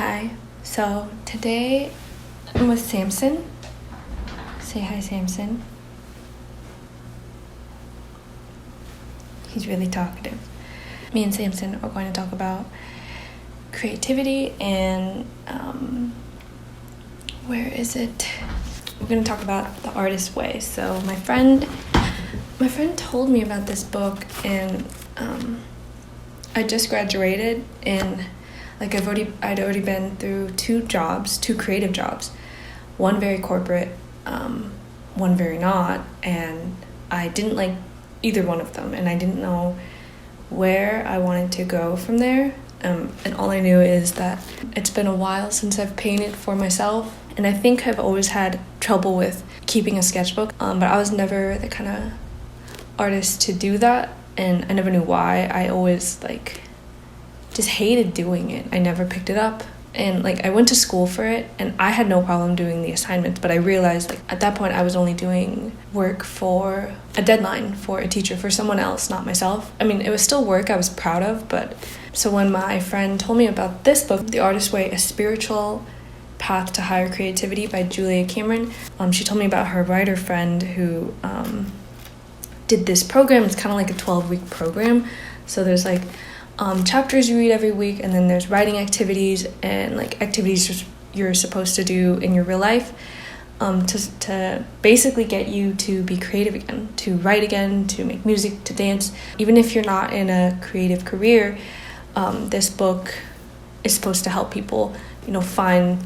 Hi. So today I'm with Samson. Say hi, Samson. He's really talkative. Me and Samson are going to talk about creativity and where is it? We're going to talk about the artist's way. So my friend told me about this book, and I just graduated, and I'd already been through two creative jobs, one very corporate, one very not, and I didn't like either one of them, and I didn't know where I wanted to go from there. And all I knew is that it's been a while since I've painted for myself, and I think I've always had trouble with keeping a sketchbook, but I was never the kind of artist to do that, and I never knew why. I always just hated doing it. I never picked it up, and I went to school for it, and I had no problem doing the assignments, but I realized at that point I was only doing work for a deadline for a teacher, for someone else, not myself. I mean, it was still work I was proud of, but so when my friend told me about this book, The Artist's Way, A Spiritual Path to Higher Creativity by Julia Cameron, she told me about her writer friend who did this program. It's kind of like a 12-week program, so there's chapters you read every week, and then there's writing activities and activities you're supposed to do in your real life to basically get you to be creative again, to write again, to make music, to dance. Even if you're not in a creative career, this book is supposed to help people, find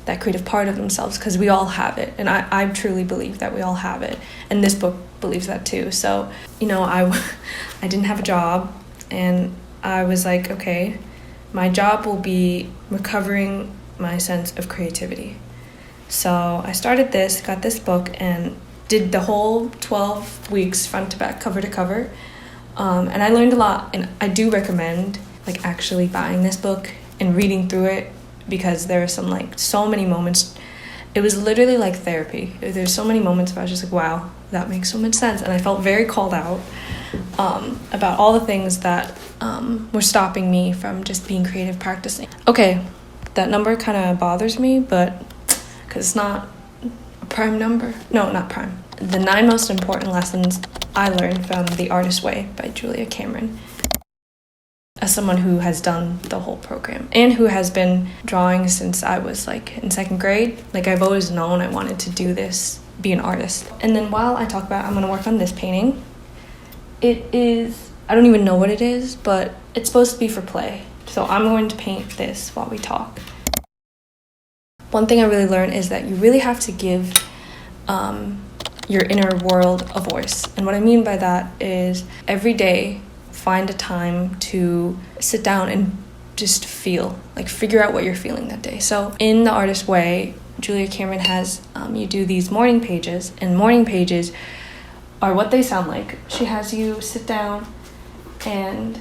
that creative part of themselves, because we all have it, and I truly believe that we all have it, and this book believes that too. So I didn't have a job, and I was like, okay, my job will be recovering my sense of creativity. So I started this, got this book, and did the whole 12 weeks front to back, cover to cover. And I learned a lot, and I do recommend actually buying this book and reading through it, because there are some so many moments. It was literally like therapy. There's so many moments where I was just wow, that makes so much sense. And I felt very called out about all the things that were stopping me from just being creative practicing. Okay, that number kind of bothers me, but because it's not a prime number. No, not prime. The 9 most important lessons I learned from The Artist's Way by Julia Cameron. As someone who has done the whole program and who has been drawing since I was in 2nd grade, I've always known I wanted to do this, be an artist. And then while I talk about, I'm going to work on this painting. It is, I don't even know what it is, but it's supposed to be for play. So I'm going to paint this while we talk. One thing I really learned is that you really have to give your inner world a voice. And what I mean by that is every day, find a time to sit down and just feel, figure out what you're feeling that day. So in The Artist's Way, Julia Cameron has you do these morning pages, and morning pages are what they sound like. She has you sit down and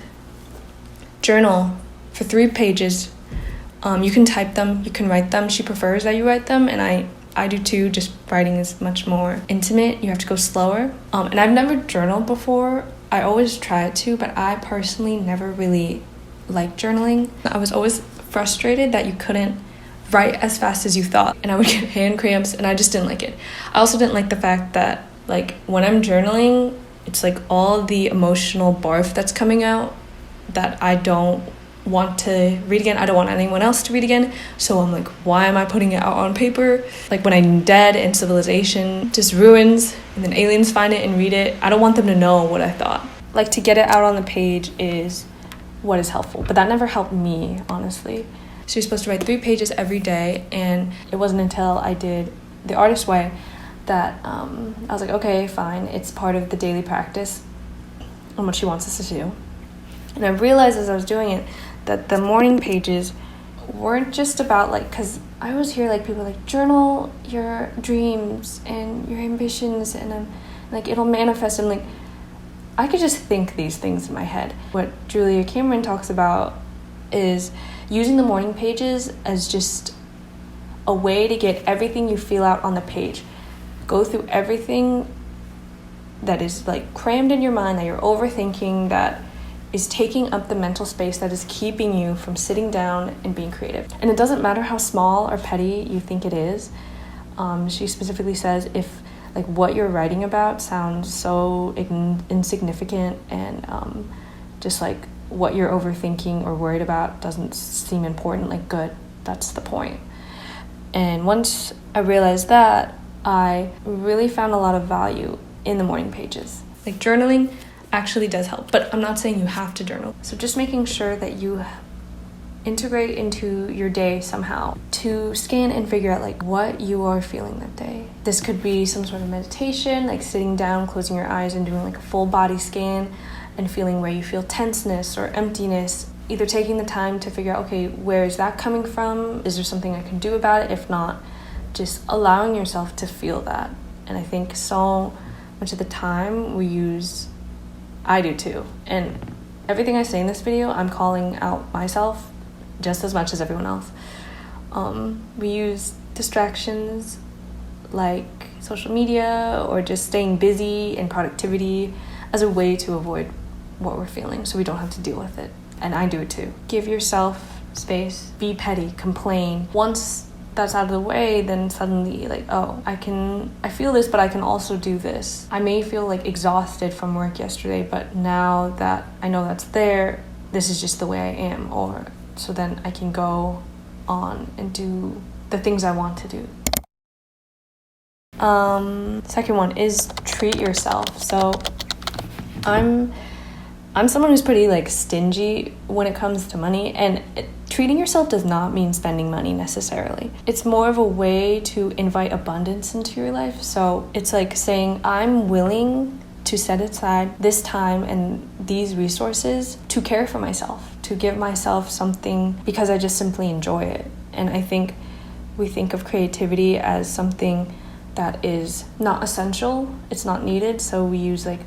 journal for 3 pages. You can type them, you can write them. She prefers that you write them, and I do too. Just writing is much more intimate. You have to go slower. And I've never journaled before. I always tried to, but I personally never really liked journaling. I was always frustrated that you couldn't write as fast as you thought, and I would get hand cramps, and I just didn't like it. I also didn't like the fact that when I'm journaling, it's all the emotional barf that's coming out that I don't want to read again. I don't want anyone else to read again. So I'm why am I putting it out on paper? When I'm dead and civilization just ruins, and then aliens find it and read it, I don't want them to know what I thought. To get it out on the page is what is helpful, but that never helped me, honestly. So you're supposed to write 3 pages every day, and it wasn't until I did The Artist's Way that I was okay, fine, it's part of the daily practice and what she wants us to do. And I realized as I was doing it that the morning pages weren't just about because I always hear people journal your dreams and your ambitions, and it'll manifest, and I could just think these things in my head. What Julia Cameron talks about is using the morning pages as just a way to get everything you feel out on the page. Go through everything that is crammed in your mind, that you're overthinking, that is taking up the mental space that is keeping you from sitting down and being creative. And it doesn't matter how small or petty you think it is. She specifically says if like what you're writing about sounds so insignificant and just like what you're overthinking or worried about doesn't seem important, like good, that's the point. And once I realized that, I really found a lot of value in the morning pages. Like journaling actually does help, but I'm not saying you have to journal. So just making sure that you integrate into your day somehow to scan and figure out like what you are feeling that day. This could be some sort of meditation, like sitting down, closing your eyes and doing like a full body scan and feeling where you feel tenseness or emptiness. Either taking the time to figure out, okay, where is that coming from? Is there something I can do about it? If not, just allowing yourself to feel that. And I think so much of the time I do too. And everything I say in this video, I'm calling out myself just as much as everyone else. We use distractions like social media or just staying busy and productivity as a way to avoid what we're feeling so we don't have to deal with it. And I do it too. Give yourself space, be petty, complain. Once that's out of the way, then suddenly like, oh, I feel this, but I can also do this. I may feel like exhausted from work yesterday, but now that I know that's there, this is just the way I am. Or so then I can go on and do the things I want to do. Second one is treat yourself. So I'm someone who's pretty like stingy when it comes to money, and treating yourself does not mean spending money necessarily. It's more of a way to invite abundance into your life. So it's like saying, I'm willing to set aside this time and these resources to care for myself, to give myself something because I just simply enjoy it. And I think we think of creativity as something that is not essential, it's not needed, so we use like,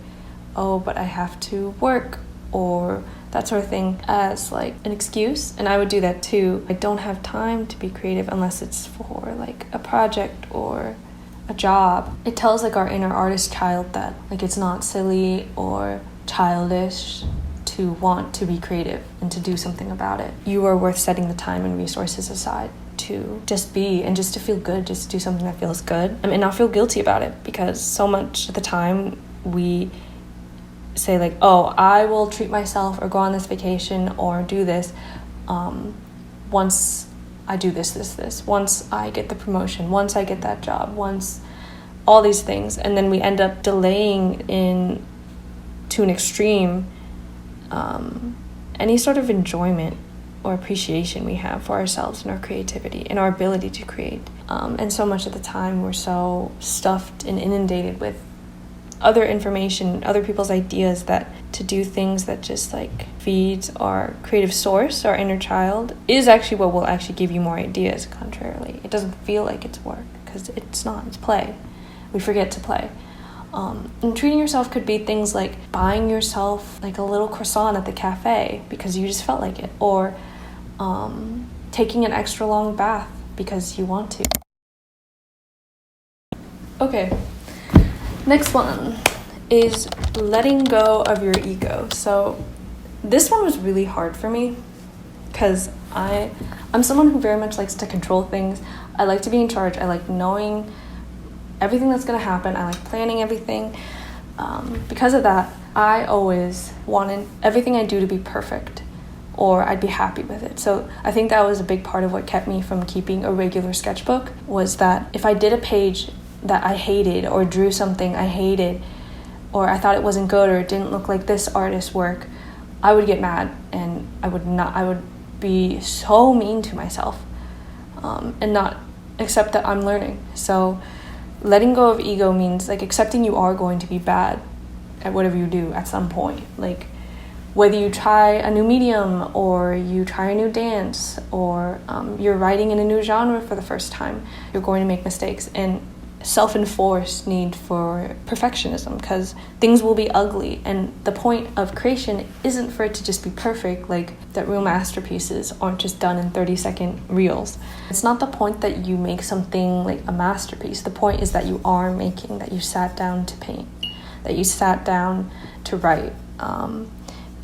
oh, but I have to work or that sort of thing as like an excuse. And I would do that too. I don't have time to be creative unless it's for like a project or a job. It tells like our inner artist child that like it's not silly or childish to want to be creative and to do something about it. You are worth setting the time and resources aside to just be and just to feel good, just to do something that feels good and not feel guilty about it, because so much of the time we say like, oh, I will treat myself or go on this vacation or do this once I do this, once I get the promotion, once I get that job, once all these things. And then we end up delaying to an extreme any sort of enjoyment or appreciation we have for ourselves and our creativity and our ability to create. And so much of the time we're so stuffed and inundated with other information, other people's ideas, that to do things that just like feeds our creative source, our inner child, is actually what will actually give you more ideas. Contrarily, it doesn't feel like it's work because it's not, it's play. We forget to play. And treating yourself could be things like buying yourself like a little croissant at the cafe because you just felt like it, or taking an extra long bath because you want to. Okay. Next one is letting go of your ego. So this one was really hard for me because I'm someone who very much likes to control things. I like to be in charge. I like knowing everything that's going to happen. I like planning everything. Because of that, I always wanted everything I do to be perfect, or I'd be happy with it. So I think that was a big part of what kept me from keeping a regular sketchbook, was that if I did a page that I hated or drew something I hated or I thought it wasn't good or it didn't look like this artist's work, I would get mad and I would be so mean to myself and not accept that I'm learning. So letting go of ego means like accepting you are going to be bad at whatever you do at some point. Like whether you try a new medium or you try a new dance or you're writing in a new genre for the first time, you're going to make mistakes. And self-enforced need for perfectionism, because things will be ugly, and the point of creation isn't for it to just be perfect, like that real masterpieces aren't just done in 30-second reels. It's not the point that you make something like a masterpiece. The point is that you are making, that you sat down to paint, that you sat down to write,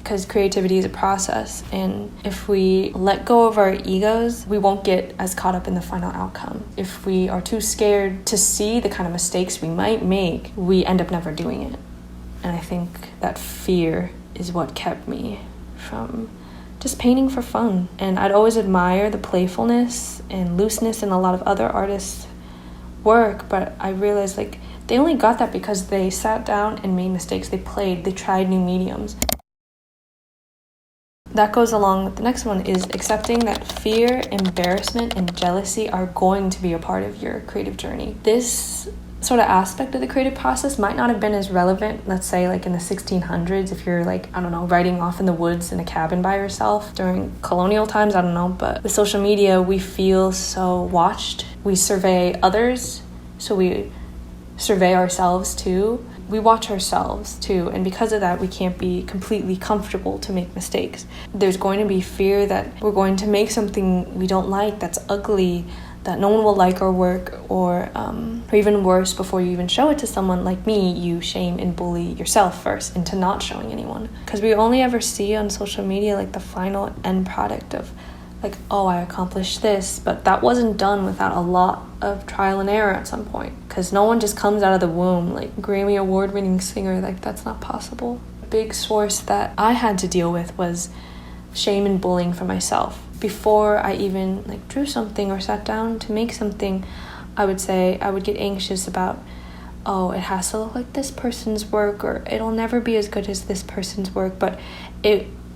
because creativity is a process, and if we let go of our egos, we won't get as caught up in the final outcome. If we are too scared to see the kind of mistakes we might make, we end up never doing it. And I think that fear is what kept me from just painting for fun. And I'd always admire the playfulness and looseness in a lot of other artists' work, but I realized like they only got that because they sat down and made mistakes. They played, they tried new mediums. That goes along with the next one, is accepting that fear, embarrassment, and jealousy are going to be a part of your creative journey. This sort of aspect of the creative process might not have been as relevant, let's say like in the 1600s, if you're like, I don't know, writing off in the woods in a cabin by yourself during colonial times, I don't know. But with social media, we feel so watched. We survey others, so we survey ourselves too. We watch ourselves too, and because of that, we can't be completely comfortable to make mistakes. There's going to be fear that we're going to make something we don't like, that's ugly, that no one will like our work, or even worse, before you even show it to someone like me, you shame and bully yourself first into not showing anyone. Because we only ever see on social media like the final end product of like, oh, I accomplished this, but that wasn't done without a lot of trial and error at some point, because no one just comes out of the womb like Grammy award-winning singer. Like, that's not possible. A big source that I had to deal with was shame and bullying for myself. Before I even like drew something or sat down to make something, I would get anxious about, oh, it has to look like this person's work, or it'll never be as good as this person's work. But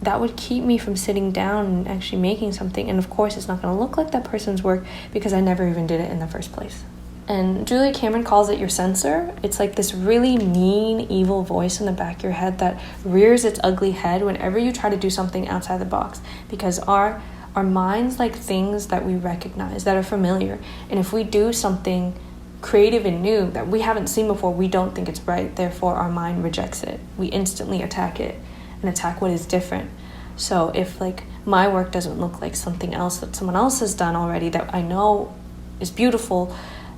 that would keep me from sitting down and actually making something. And of course, it's not going to look like that person's work because I never even did it in the first place. And Julia Cameron calls it your censor. It's like this really mean, evil voice in the back of your head that rears its ugly head whenever you try to do something outside the box, because our minds like things that we recognize, that are familiar. And if we do something creative and new that we haven't seen before, we don't think it's right. Therefore, our mind rejects it. We instantly attack it and attack what is different. So if like my work doesn't look like something else that someone else has done already that I know is beautiful,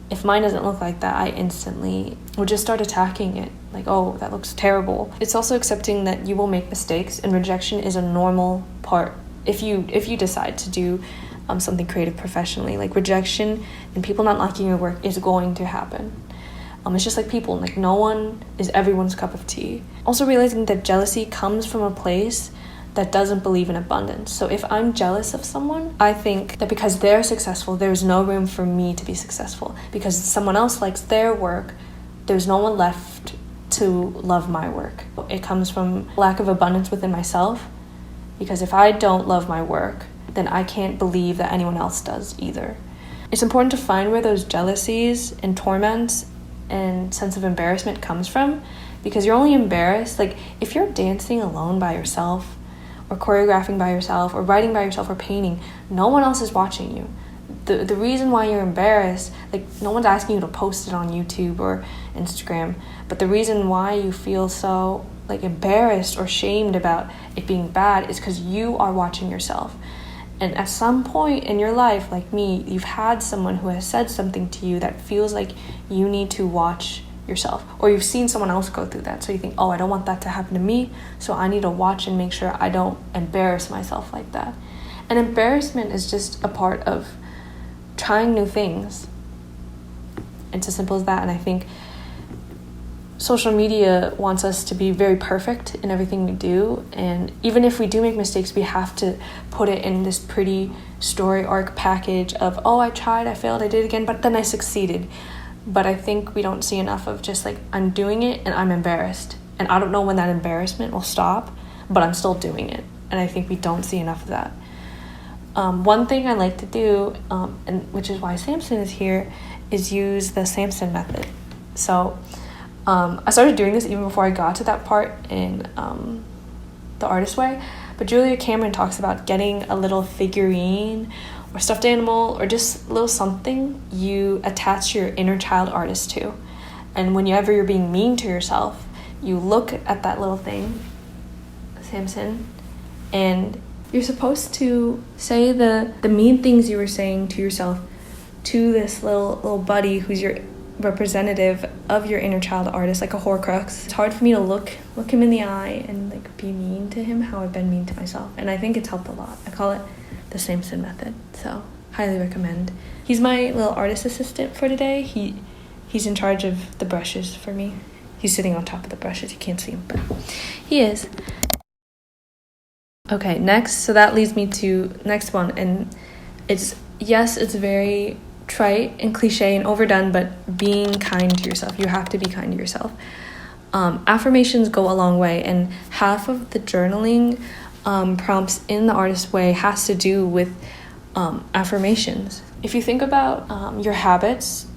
if mine doesn't look like that, I instantly would just start attacking it. Like, oh, that looks terrible. It's also accepting that you will make mistakes, and rejection is a normal part. If you decide to do something creative professionally, like rejection and people not liking your work is going to happen. It's just like people, like no one is everyone's cup of tea. Also realizing that jealousy comes from a place that doesn't believe in abundance. So if I'm jealous of someone, I think that because they're successful, there's no room for me to be successful. Because someone else likes their work, there's no one left to love my work. It comes from lack of abundance within myself, because if I don't love my work, then I can't believe that anyone else does either. It's important to find where those jealousies and torments and sense of embarrassment comes from, because you're only embarrassed, like if you're dancing alone by yourself, or choreographing by yourself, or writing by yourself, or painting, no one else is watching you. The reason why you're embarrassed, like no one's asking you to post it on YouTube or Instagram, but the reason why you feel so like embarrassed or shamed about it being bad is because you are watching yourself. And at some point in your life, like me, you've had someone who has said something to you that feels like you need to watch yourself, or you've seen someone else go through that, so you think, oh, I don't want that to happen to me, so I need to watch and make sure I don't embarrass myself like that. And embarrassment is just a part of trying new things. It's as simple as that. And I think social media wants us to be very perfect in everything we do, and even if we do make mistakes, we have to put it in this pretty story arc package of, oh, I tried, I failed, I did it again, but then I succeeded. But I think we don't see enough of just like, I'm doing it and I'm embarrassed, and I don't know when that embarrassment will stop, but I'm still doing it. And I think we don't see enough of that. One thing I like to do, and which is why Samson is here, is use the Samson method. So I started doing this even before I got to that part in The Artist Way, but Julia Cameron talks about getting a little figurine or stuffed animal or just a little something you attach your inner child artist to. And whenever you're being mean to yourself, you look at that little thing, Samson, and you're supposed to say the mean things you were saying to yourself to this little buddy who's your representative of your inner child artist, like a Horcrux. It's hard for me to look him in the eye and like be mean to him how I've been mean to myself, and I think it's helped a lot. I call it the Samson method, so highly recommend. He's my little artist assistant for today. He's in charge of the brushes for me. He's sitting on top of the brushes. You can't see him, but he is. Okay, next, so that leads me to next one, and it's very trite and cliche and overdone, but being kind to yourself. You have to be kind to yourself. Affirmations go a long way, and half of the journaling prompts in the Artist Way has to do with affirmations. If you think about your habits,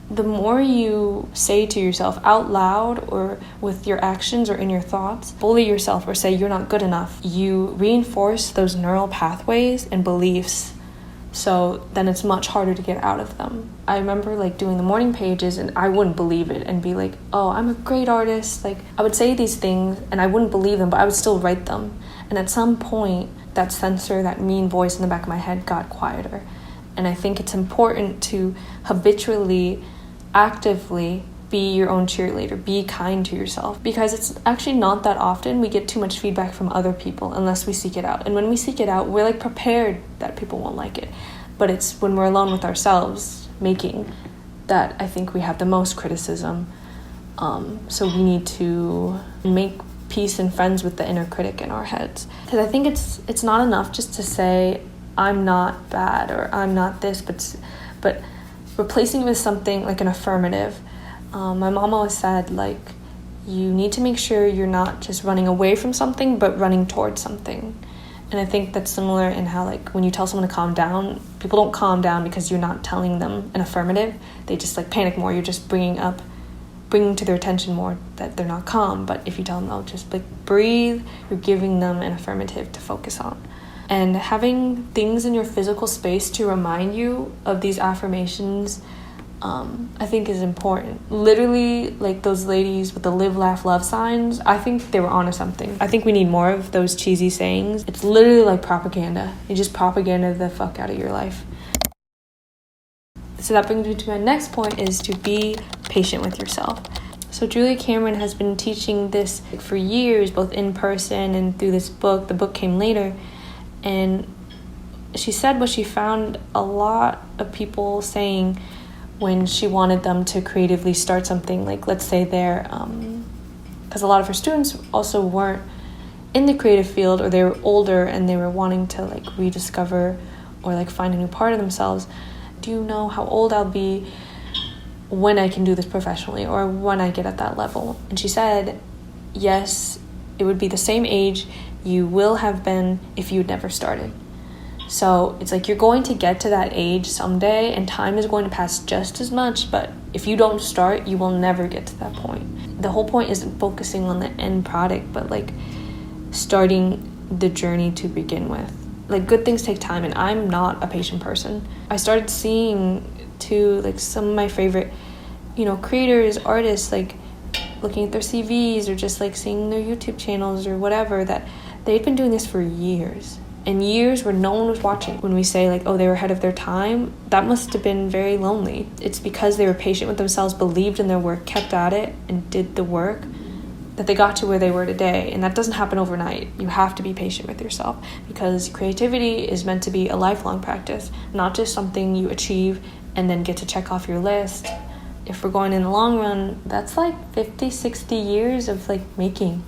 the more you say to yourself out loud or with your actions or in your thoughts, bully yourself or say you're not good enough, you reinforce those neural pathways and beliefs. So then it's much harder to get out of them. I remember like doing the morning pages and I wouldn't believe it and be like, oh, I'm a great artist. Like I would say these things and I wouldn't believe them, but I would still write them. And at some point, that censor, that mean voice in the back of my head got quieter. And I think it's important to habitually, actively be your own cheerleader, be kind to yourself, because it's actually not that often we get too much feedback from other people unless we seek it out. And when we seek it out, we're like prepared that people won't like it. But it's when we're alone with ourselves making that I think we have the most criticism. So we need to make peace and friends with the inner critic in our heads. Because I think it's not enough just to say, I'm not bad or I'm not this, but replacing it with something like an affirmative. My mom always said, like, you need to make sure you're not just running away from something, but running towards something. And I think that's similar in how, like, when you tell someone to calm down, people don't calm down because you're not telling them an affirmative. They just, like, panic more. You're just bringing to their attention more that they're not calm. But if you tell them, oh, just, like, breathe, you're giving them an affirmative to focus on. And having things in your physical space to remind you of these affirmations, I think is important. Literally, like those ladies with the live, laugh, love signs, I think they were onto something. I think we need more of those cheesy sayings. It's literally like propaganda. You just propaganda the fuck out of your life. So that brings me to my next point, is to be patient with yourself. So Julia Cameron has been teaching this for years, both in person and through this book. The book came later. And she said what she found a lot of people saying when she wanted them to creatively start something, like let's say they're, because a lot of her students also weren't in the creative field, or they were older and they were wanting to like rediscover or like find a new part of themselves. Do you know how old I'll be when I can do this professionally, or when I get at that level? And she said, yes, it would be the same age you will have been if you'd never started. So it's like you're going to get to that age someday, and time is going to pass just as much, but if you don't start, you will never get to that point. The whole point isn't focusing on the end product, but like starting the journey to begin with. Like good things take time, and I'm not a patient person. I started seeing too, like some of my favorite, creators, artists, like looking at their CVs or just like seeing their YouTube channels or whatever, that they'd been doing this for years, and years where no one was watching. When we say like, oh, they were ahead of their time, that must have been very lonely. It's because they were patient with themselves, believed in their work, kept at it, and did the work, that they got to where they were today. And that doesn't happen overnight. You have to be patient with yourself, because creativity is meant to be a lifelong practice, not just something you achieve and then get to check off your list. If we're going in the long run, that's like 50, 60 years of like making.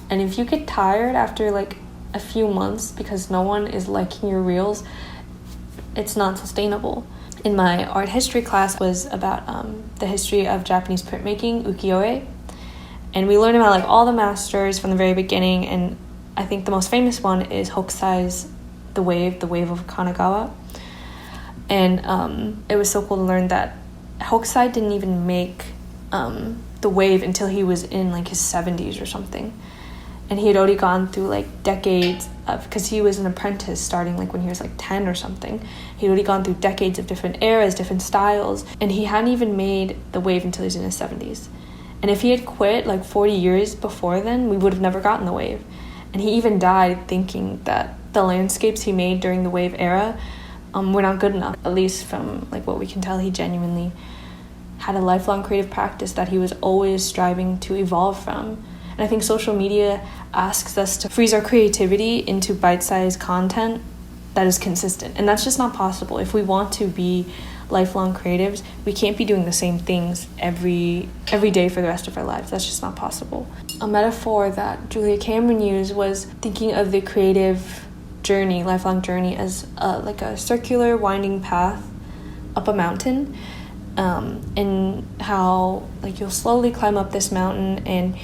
And if you get tired after like a few months because no one is liking your reels, it's not sustainable. In my art history class was about the history of Japanese printmaking, ukiyo-e. And we learned about like all the masters from the very beginning, and I think the most famous one is Hokusai's The Wave of Kanagawa. And it was so cool to learn that Hokusai didn't even make the wave until he was in like his 70s or something. And he had already gone through like decades of, because he was an apprentice starting like when he was like 10 or something. He'd already gone through decades of different eras, different styles, and he hadn't even made the wave until he was in his 70s. And if he had quit like 40 years before then, we would have never gotten the wave. And he even died thinking that the landscapes he made during the wave era were not good enough. At least from like what we can tell, he genuinely had a lifelong creative practice that he was always striving to evolve from. And I think social media asks us to freeze our creativity into bite-sized content that is consistent. And that's just not possible. If we want to be lifelong creatives, we can't be doing the same things every day for the rest of our lives. That's just not possible. A metaphor that Julia Cameron used was thinking of the creative journey, lifelong journey, as like a circular winding path up a mountain, and how like you'll slowly climb up this mountain, and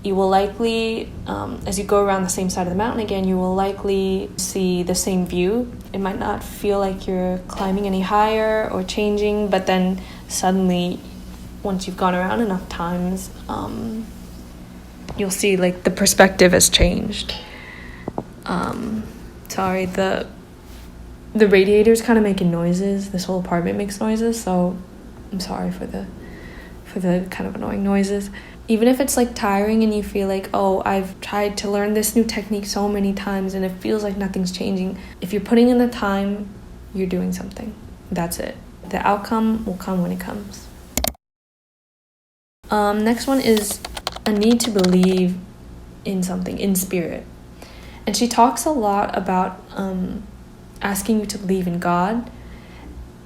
you will likely, as you go around the same side of the mountain again, you will likely see the same view. It might not feel like you're climbing any higher or changing, but then suddenly, once you've gone around enough times, you'll see like the perspective has changed. Sorry, the radiator's kind of making noises. This whole apartment makes noises, so I'm sorry for the kind of annoying noises. Even if it's like tiring and you feel like, oh, I've tried to learn this new technique so many times and it feels like nothing's changing, if you're putting in the time, you're doing something. That's it. The outcome will come when it comes. Next one is a need to believe in something, in spirit. And she talks a lot about asking you to believe in God.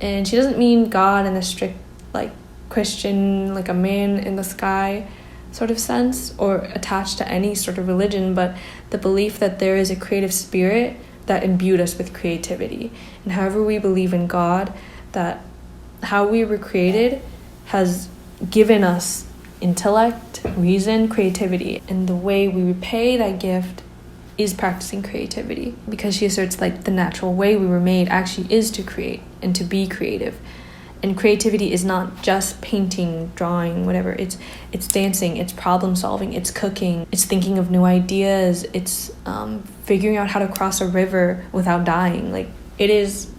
And she doesn't mean God in the strict like Christian, like a man in the sky sort of sense, or attached to any sort of religion, but the belief that there is a creative spirit that imbued us with creativity. And however we believe in God, that how we were created has given us intellect, reason, creativity. And the way we repay that gift is practicing creativity, because she asserts like the natural way we were made actually is to create and to be creative. And creativity is not just painting, drawing, whatever. It's dancing, it's problem solving, it's cooking, it's thinking of new ideas, it's figuring out how to cross a river without dying. Like, it is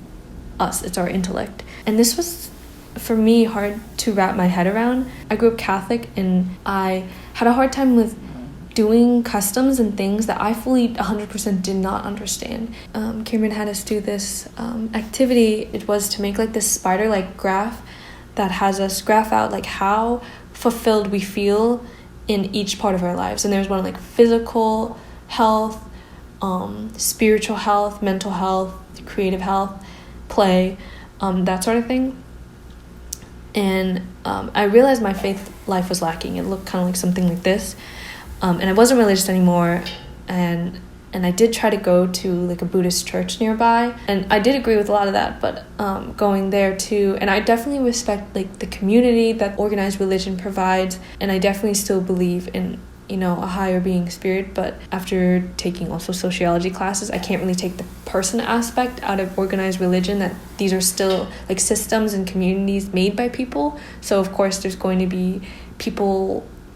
us, it's our intellect. And this was, for me, hard to wrap my head around. I grew up Catholic, and I had a hard time with doing customs and things that I fully 100% did not understand. Cameron had us do this activity. It was to make like this spider-like graph that has us graph out like how fulfilled we feel in each part of our lives. And there's one like physical health, spiritual health, mental health, creative health, play, that sort of thing. And I realized my faith life was lacking. It looked kind of like something like this. And I wasn't religious anymore, and I did try to go to like a Buddhist church nearby, and I did agree with a lot of that, but going there too, and I definitely respect like the community that organized religion provides, and I definitely still believe in, you know, a higher being spirit. But after taking also sociology classes, I can't really take the person aspect out of organized religion, that these are still like systems and communities made by people. So of course there's going to be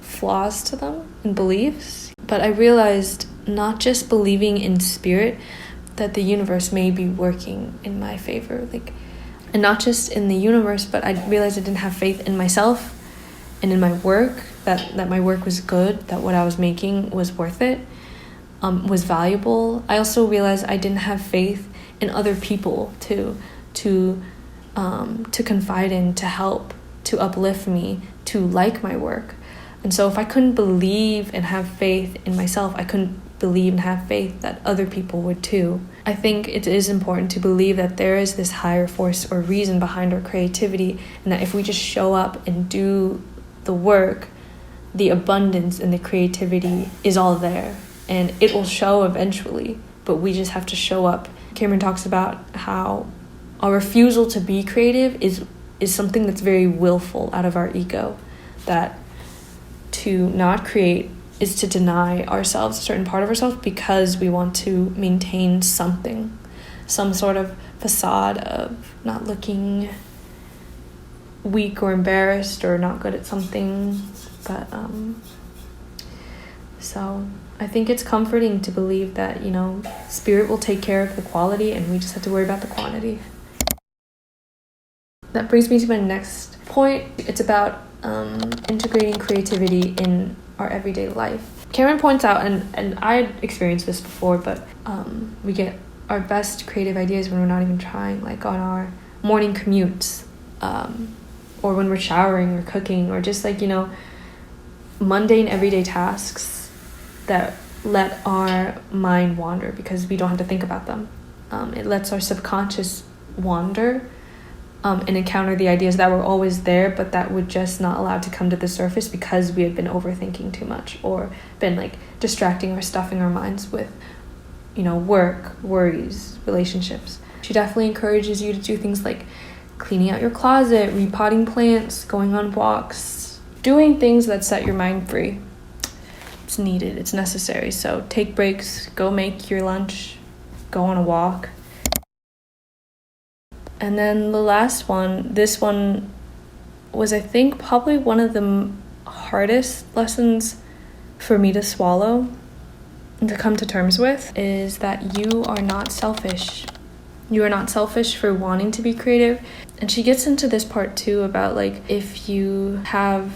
flaws to them and beliefs. But I realized, not just believing in spirit, that the universe may be working in my favor, like, and not just in the universe, but I realized I didn't have faith in myself and in my work, that my work was good, that what I was making was worth it, was valuable. I also realized I didn't have faith in other people to confide in, to help, to uplift me, to like my work. And so if I couldn't believe and have faith in myself, I couldn't believe and have faith that other people would too. I think it is important to believe that there is this higher force or reason behind our creativity, and that if we just show up and do the work, the abundance and the creativity is all there, and it will show eventually, but we just have to show up. Cameron talks about how our refusal to be creative is something that's very willful out of our ego, that to not create is to deny ourselves a certain part of ourselves because we want to maintain something, some sort of facade of not looking weak or embarrassed or not good at something. But so I think it's comforting to believe that, you know, spirit will take care of the quality and we just have to worry about the quantity. That brings me to my next point. It's about integrating creativity in our everyday life. Cameron points out, and I experienced this before, but we get our best creative ideas when we're not even trying, like on our morning commutes, or when we're showering or cooking, or just like, mundane everyday tasks that let our mind wander because we don't have to think about them. It lets our subconscious wander and encounter the ideas that were always there, but that were just not allowed to come to the surface because we had been overthinking too much, or been like distracting or stuffing our minds with, work, worries, relationships. She definitely encourages you to do things like cleaning out your closet, repotting plants, going on walks, doing things that set your mind free. It's needed, it's necessary. So take breaks, go make your lunch, go on a walk. And then the last one, this one was, I think, probably one of the hardest lessons for me to swallow and to come to terms with, is that you are not selfish. You are not selfish for wanting to be creative. And she gets into this part too about like, if you have,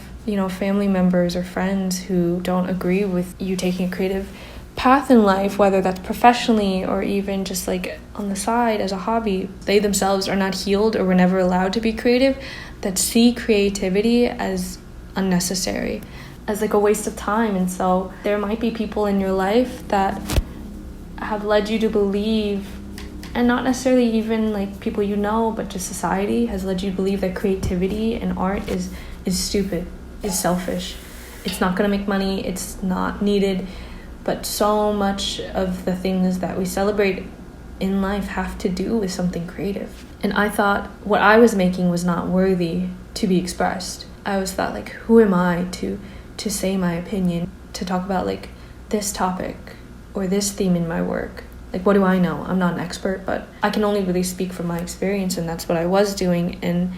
family members or friends who don't agree with you taking a creative path in life, whether that's professionally or even just like on the side as a hobby, they themselves are not healed or were never allowed to be creative, that see creativity as unnecessary, as like a waste of time. And so there might be people in your life that have led you to believe, and not necessarily even like people but just society has led you to believe that creativity and art is stupid, is selfish, it's not going to make money, it's not needed. But so much of the things that we celebrate in life have to do with something creative. And I thought what I was making was not worthy to be expressed. I always thought, like, who am I to say my opinion, to talk about like this topic or this theme in my work? Like, what do I know? I'm not an expert, but I can only really speak from my experience, and that's what I was doing. And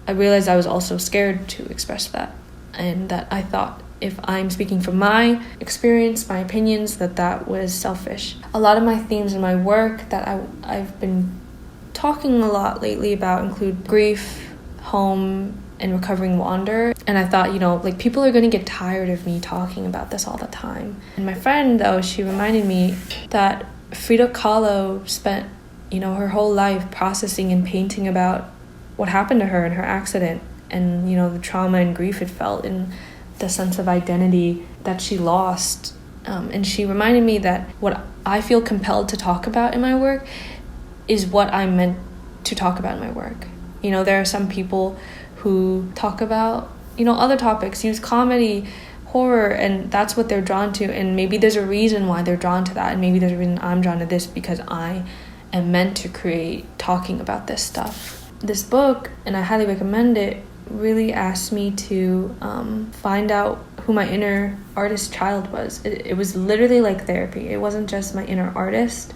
I realized I was also scared to express that, and that I thought, if I'm speaking from my experience, my opinions, that was selfish. A lot of my themes in my work that I've been talking a lot lately about include grief, home, and recovering wander. And I thought, people are going to get tired of me talking about this all the time. And my friend, though, she reminded me that Frida Kahlo spent, her whole life processing and painting about what happened to her in her accident, and, the trauma and grief it felt, and the sense of identity that she lost. And she reminded me that what I feel compelled to talk about in my work is what I'm meant to talk about in my work. There are some people who talk about, other topics, use comedy, horror, and that's what they're drawn to. And maybe there's a reason why they're drawn to that. And maybe there's a reason I'm drawn to this, because I am meant to create talking about this stuff. This book, and I highly recommend it, really asked me to find out who my inner artist child was. It was literally like therapy. It wasn't just my inner artist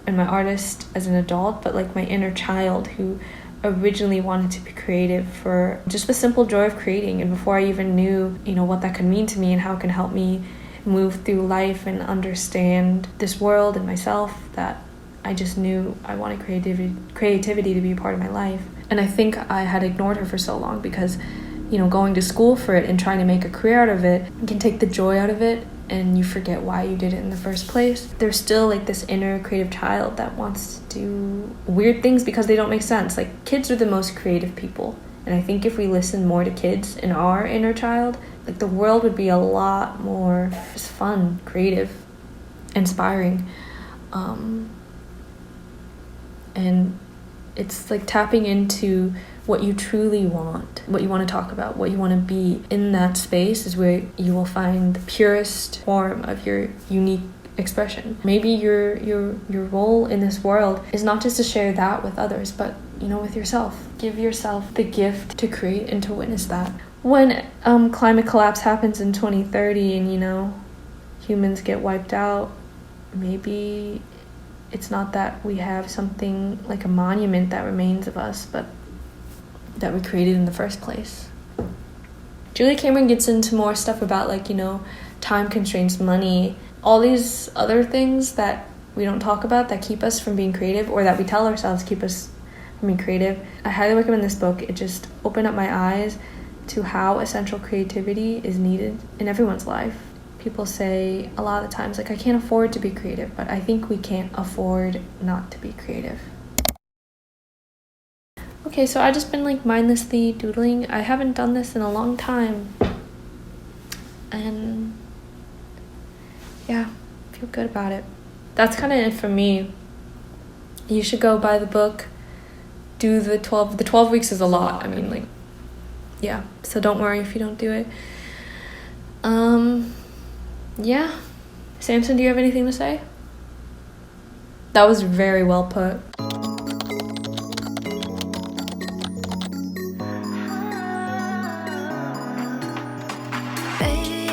and my artist as an adult, but like my inner child who originally wanted to be creative for just the simple joy of creating. And before I even knew, what that could mean to me and how it can help me move through life and understand this world and myself, that I just knew I wanted creativity to be a part of my life. And I think I had ignored her for so long because, going to school for it and trying to make a career out of it can take the joy out of it, and you forget why you did it in the first place. There's still like this inner creative child that wants to do weird things because they don't make sense. Like, kids are the most creative people. And I think if we listen more to kids and our inner child, like, the world would be a lot more just fun, creative, inspiring. And it's like tapping into what you truly want, what you want to talk about, what you want to be. In that space is where you will find the purest form of your unique expression. Maybe your role in this world is not just to share that with others, but with yourself. Give yourself the gift to create and to witness that. When climate collapse happens in 2030 and humans get wiped out, maybe it's not that we have something like a monument that remains of us, but that we created in the first place. Julia Cameron gets into more stuff about time constraints, money, all these other things that we don't talk about that keep us from being creative, or that we tell ourselves keep us from being creative. I highly recommend this book. It just opened up my eyes to how essential creativity is needed in everyone's life. People say a lot of the times, I can't afford to be creative, but I think we can't afford not to be creative. Okay, so I just been like mindlessly doodling. I haven't done this in a long time. And yeah, feel good about it. That's kind of it for me. You should go buy the book. Do the 12 weeks is a lot. I mean, like, yeah. So don't worry if you don't do it. Yeah. Samson, do you have anything to say? That was very well put. Baby,